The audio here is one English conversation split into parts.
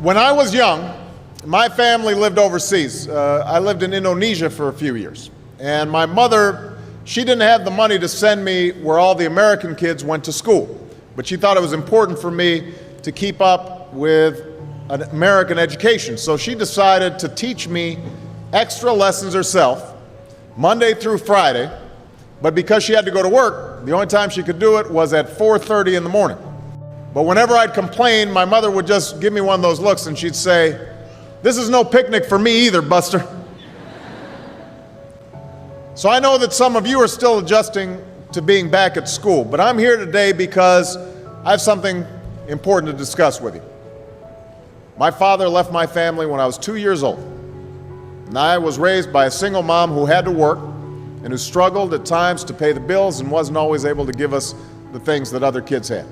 When I was young, my family lived overseas. I lived in Indonesia for a few years. And my mother, she didn't have the money to send me where all the American kids went to school. But she thought it was important for me to keep up with an American education. So she decided to teach me extra lessons herself, Monday through Friday. But because she had to go to work, the only time she could do it was at 4:30 in the morning. But whenever I'd complain, my mother would just give me one of those looks and she'd say, "This is no picnic for me either, Buster." So I know that some of you are still adjusting to being back at school, but I'm here today because I have something important to discuss with you. My father left my family when I was 2 years old, and I was raised by a single mom who had to work and who struggled at times to pay the bills and wasn't always able to give us the things that other kids had.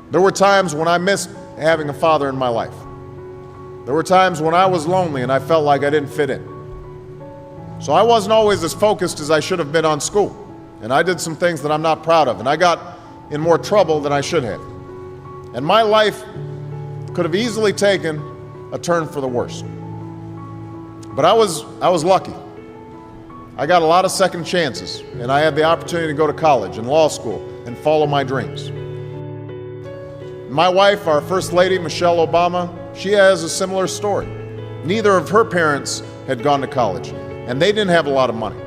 There were times when I missed having a father in my life. There were times when I was lonely and I felt like I didn't fit in. So I wasn't always as focused as I should have been on school. And I did some things that I'm not proud of. And I got in more trouble than I should have. And my life could have easily taken a turn for the worse. But I was lucky. I got a lot of second chances. And I had the opportunity to go to college and law school and follow my dreams. My wife, our First Lady, Michelle Obama, she has a similar story. Neither of her parents had gone to college, and they didn't have a lot of money.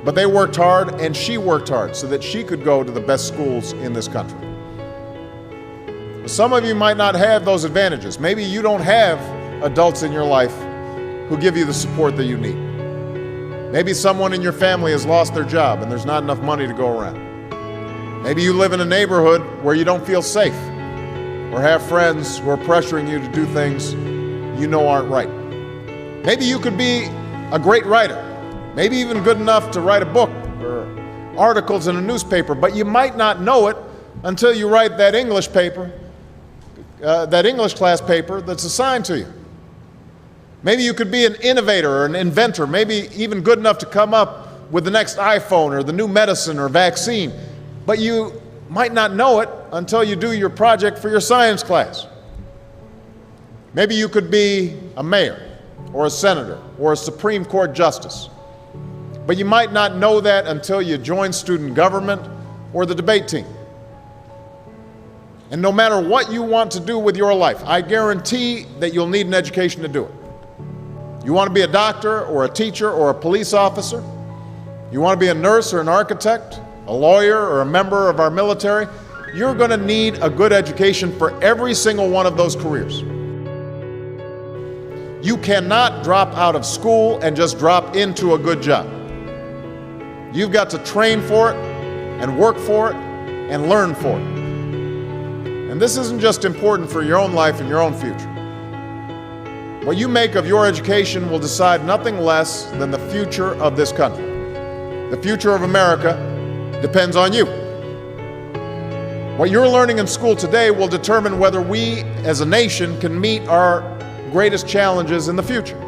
But they worked hard, and she worked hard so that she could go to the best schools in this country. Some of you might not have those advantages. Maybe you don't have adults in your life who give you the support that you need. Maybe someone in your family has lost their job, and there's not enough money to go around. Maybe you live in a neighborhood where you don't feel safe, or have friends who are pressuring you to do things you know aren't right. Maybe you could be a great writer, maybe even good enough to write a book or articles in a newspaper, but you might not know it until you write that English class paper that's assigned to you. Maybe you could be an innovator or an inventor, maybe even good enough to come up with the next iPhone or the new medicine or vaccine, but you might not know it until you do your project for your science class. Maybe you could be a mayor or a senator or a Supreme Court justice, but you might not know that until you join student government or the debate team. And no matter what you want to do with your life, I guarantee that you'll need an education to do it. You want to be a doctor or a teacher or a police officer? You want to be a nurse or an architect, a lawyer or a member of our military? You're going to need a good education for every single one of those careers. You cannot drop out of school and just drop into a good job. You've got to train for it and work for it and learn for it. And this isn't just important for your own life and your own future. What you make of your education will decide nothing less than the future of this country. The future of America depends on you. What you're learning in school today will determine whether we as a nation can meet our greatest challenges in the future.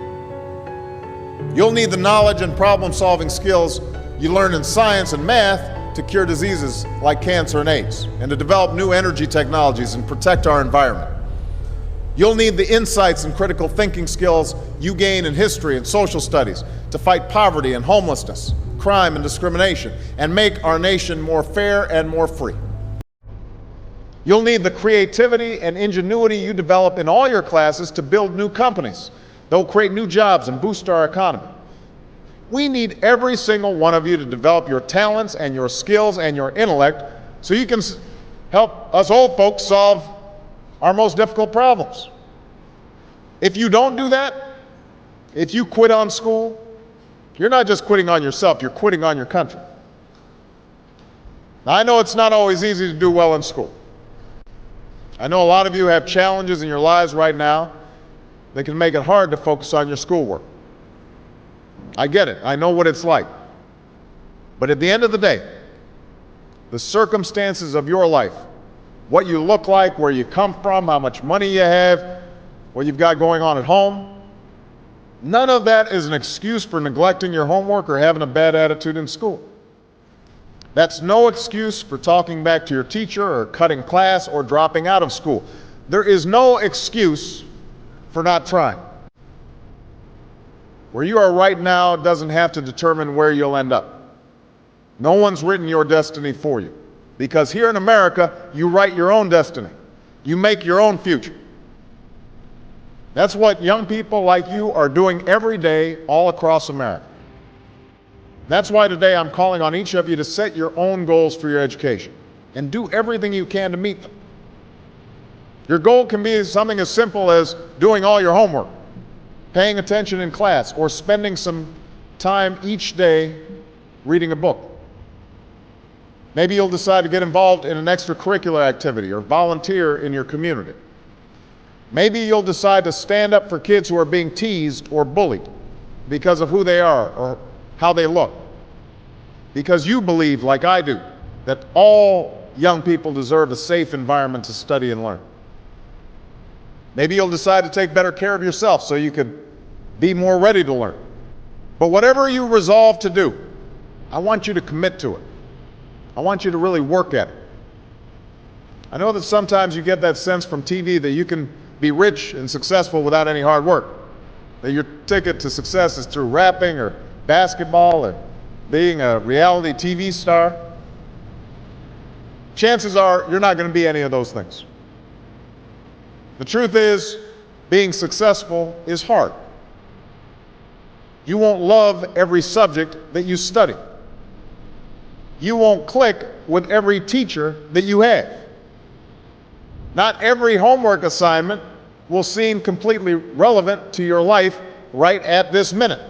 You'll need the knowledge and problem-solving skills you learn in science and math to cure diseases like cancer and AIDS, and to develop new energy technologies and protect our environment. You'll need the insights and critical thinking skills you gain in history and social studies to fight poverty and homelessness, crime and discrimination, and make our nation more fair and more free. You'll need the creativity and ingenuity you develop in all your classes to build new companies that will create new jobs and boost our economy. We need every single one of you to develop your talents and your skills and your intellect so you can help us old folks solve our most difficult problems. If you don't do that, if you quit on school, you're not just quitting on yourself, you're quitting on your country. Now, I know it's not always easy to do well in school. I know a lot of you have challenges in your lives right now that can make it hard to focus on your schoolwork. I get it. I know what it's like. But at the end of the day, the circumstances of your life, what you look like, where you come from, how much money you have, what you've got going on at home, none of that is an excuse for neglecting your homework or having a bad attitude in school. That's no excuse for talking back to your teacher or cutting class or dropping out of school. There is no excuse for not trying. Where you are right now doesn't have to determine where you'll end up. No one's written your destiny for you. Because here in America, you write your own destiny. You make your own future. That's what young people like you are doing every day all across America. That's why today I'm calling on each of you to set your own goals for your education and do everything you can to meet them. Your goal can be something as simple as doing all your homework, paying attention in class, or spending some time each day reading a book. Maybe you'll decide to get involved in an extracurricular activity or volunteer in your community. Maybe you'll decide to stand up for kids who are being teased or bullied because of who they are or how they look. Because you believe, like I do, that all young people deserve a safe environment to study and learn. Maybe you'll decide to take better care of yourself so you can be more ready to learn. But whatever you resolve to do, I want you to commit to it. I want you to really work at it. I know that sometimes you get that sense from TV that you can be rich and successful without any hard work. That your ticket to success is through rapping or basketball or being a reality TV star. Chances are you're not going to be any of those things. The truth is, being successful is hard. You won't love every subject that you study. You won't click with every teacher that you have. Not every homework assignment will seem completely relevant to your life right at this minute.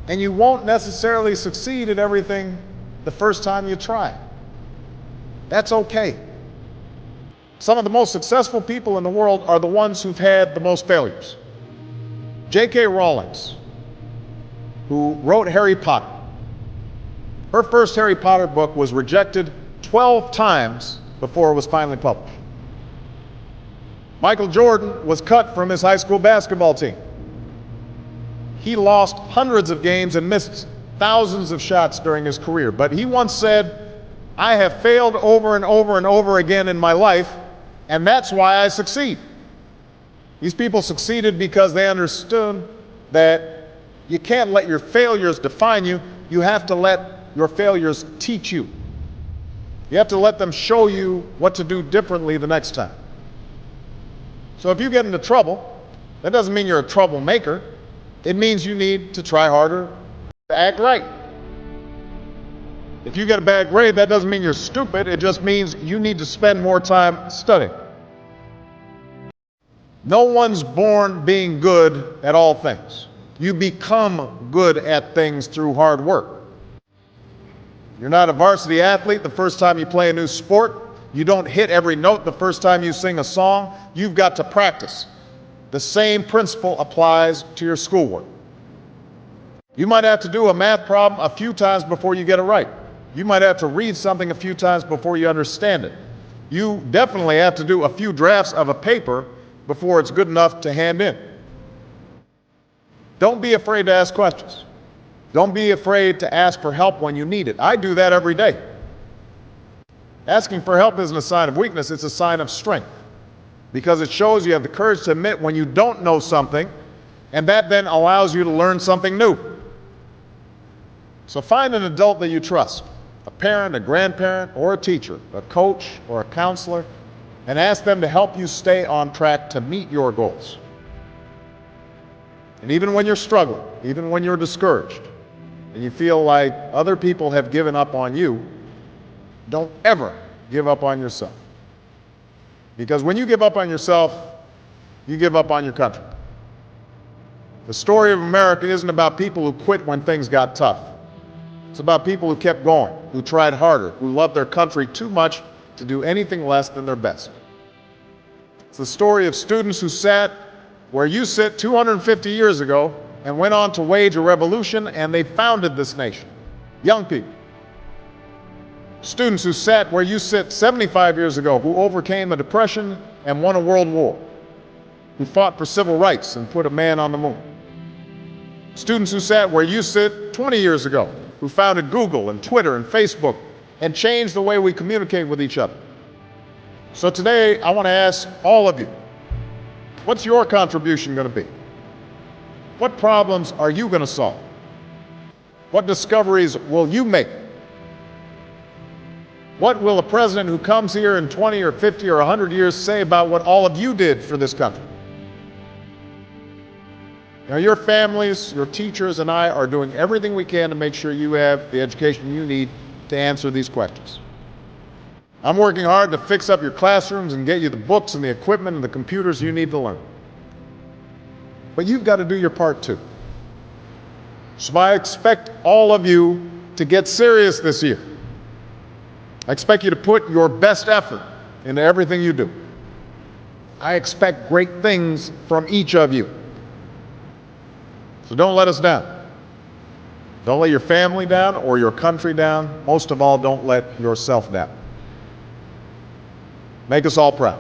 And you won't necessarily succeed at everything the first time you try. That's okay. Some of the most successful people in the world are the ones who've had the most failures. J.K. Rowling, who wrote Harry Potter. Her first Harry Potter book was rejected 12 times before it was finally published. Michael Jordan was cut from his high school basketball team. He lost hundreds of games and missed thousands of shots during his career. But he once said, "I have failed over and over and over again in my life, and that's why I succeed." These people succeeded because they understood that you can't let your failures define you. You have to let your failures teach you. You have to let them show you what to do differently the next time. So if you get into trouble, that doesn't mean you're a troublemaker. It means you need to try harder to act right. If you get a bad grade, that doesn't mean you're stupid. It just means you need to spend more time studying. No one's born being good at all things. You become good at things through hard work. You're not a varsity athlete the first time you play a new sport. You don't hit every note the first time you sing a song. You've got to practice. The same principle applies to your schoolwork. You might have to do a math problem a few times before you get it right. You might have to read something a few times before you understand it. You definitely have to do a few drafts of a paper before it's good enough to hand in. Don't be afraid to ask questions. Don't be afraid to ask for help when you need it. I do that every day. Asking for help isn't a sign of weakness, it's a sign of strength. Because it shows you have the courage to admit when you don't know something, and that then allows you to learn something new. So find an adult that you trust, a parent, a grandparent, or a teacher, a coach, or a counselor, and ask them to help you stay on track to meet your goals. And even when you're struggling, even when you're discouraged, and you feel like other people have given up on you, don't ever give up on yourself. Because when you give up on yourself, you give up on your country. The story of America isn't about people who quit when things got tough. It's about people who kept going, who tried harder, who loved their country too much to do anything less than their best. It's the story of students who sat where you sit 250 years ago and went on to wage a revolution, and they founded this nation. Young people. Students who sat where you sit 75 years ago, who overcame the Depression and won a world war, who fought for civil rights and put a man on the moon. Students who sat where you sit 20 years ago, who founded Google and Twitter and Facebook and changed the way we communicate with each other. So today, I want to ask all of you, what's your contribution going to be? What problems are you going to solve? What discoveries will you make? What will a president who comes here in 20 or 50 or 100 years say about what all of you did for this country? Now, your families, your teachers, and I are doing everything we can to make sure you have the education you need to answer these questions. I'm working hard to fix up your classrooms and get you the books and the equipment and the computers you need to learn. But you've got to do your part too. So I expect all of you to get serious this year. I expect you to put your best effort into everything you do. I expect great things from each of you. So don't let us down. Don't let your family down or your country down. Most of all, don't let yourself down. Make us all proud.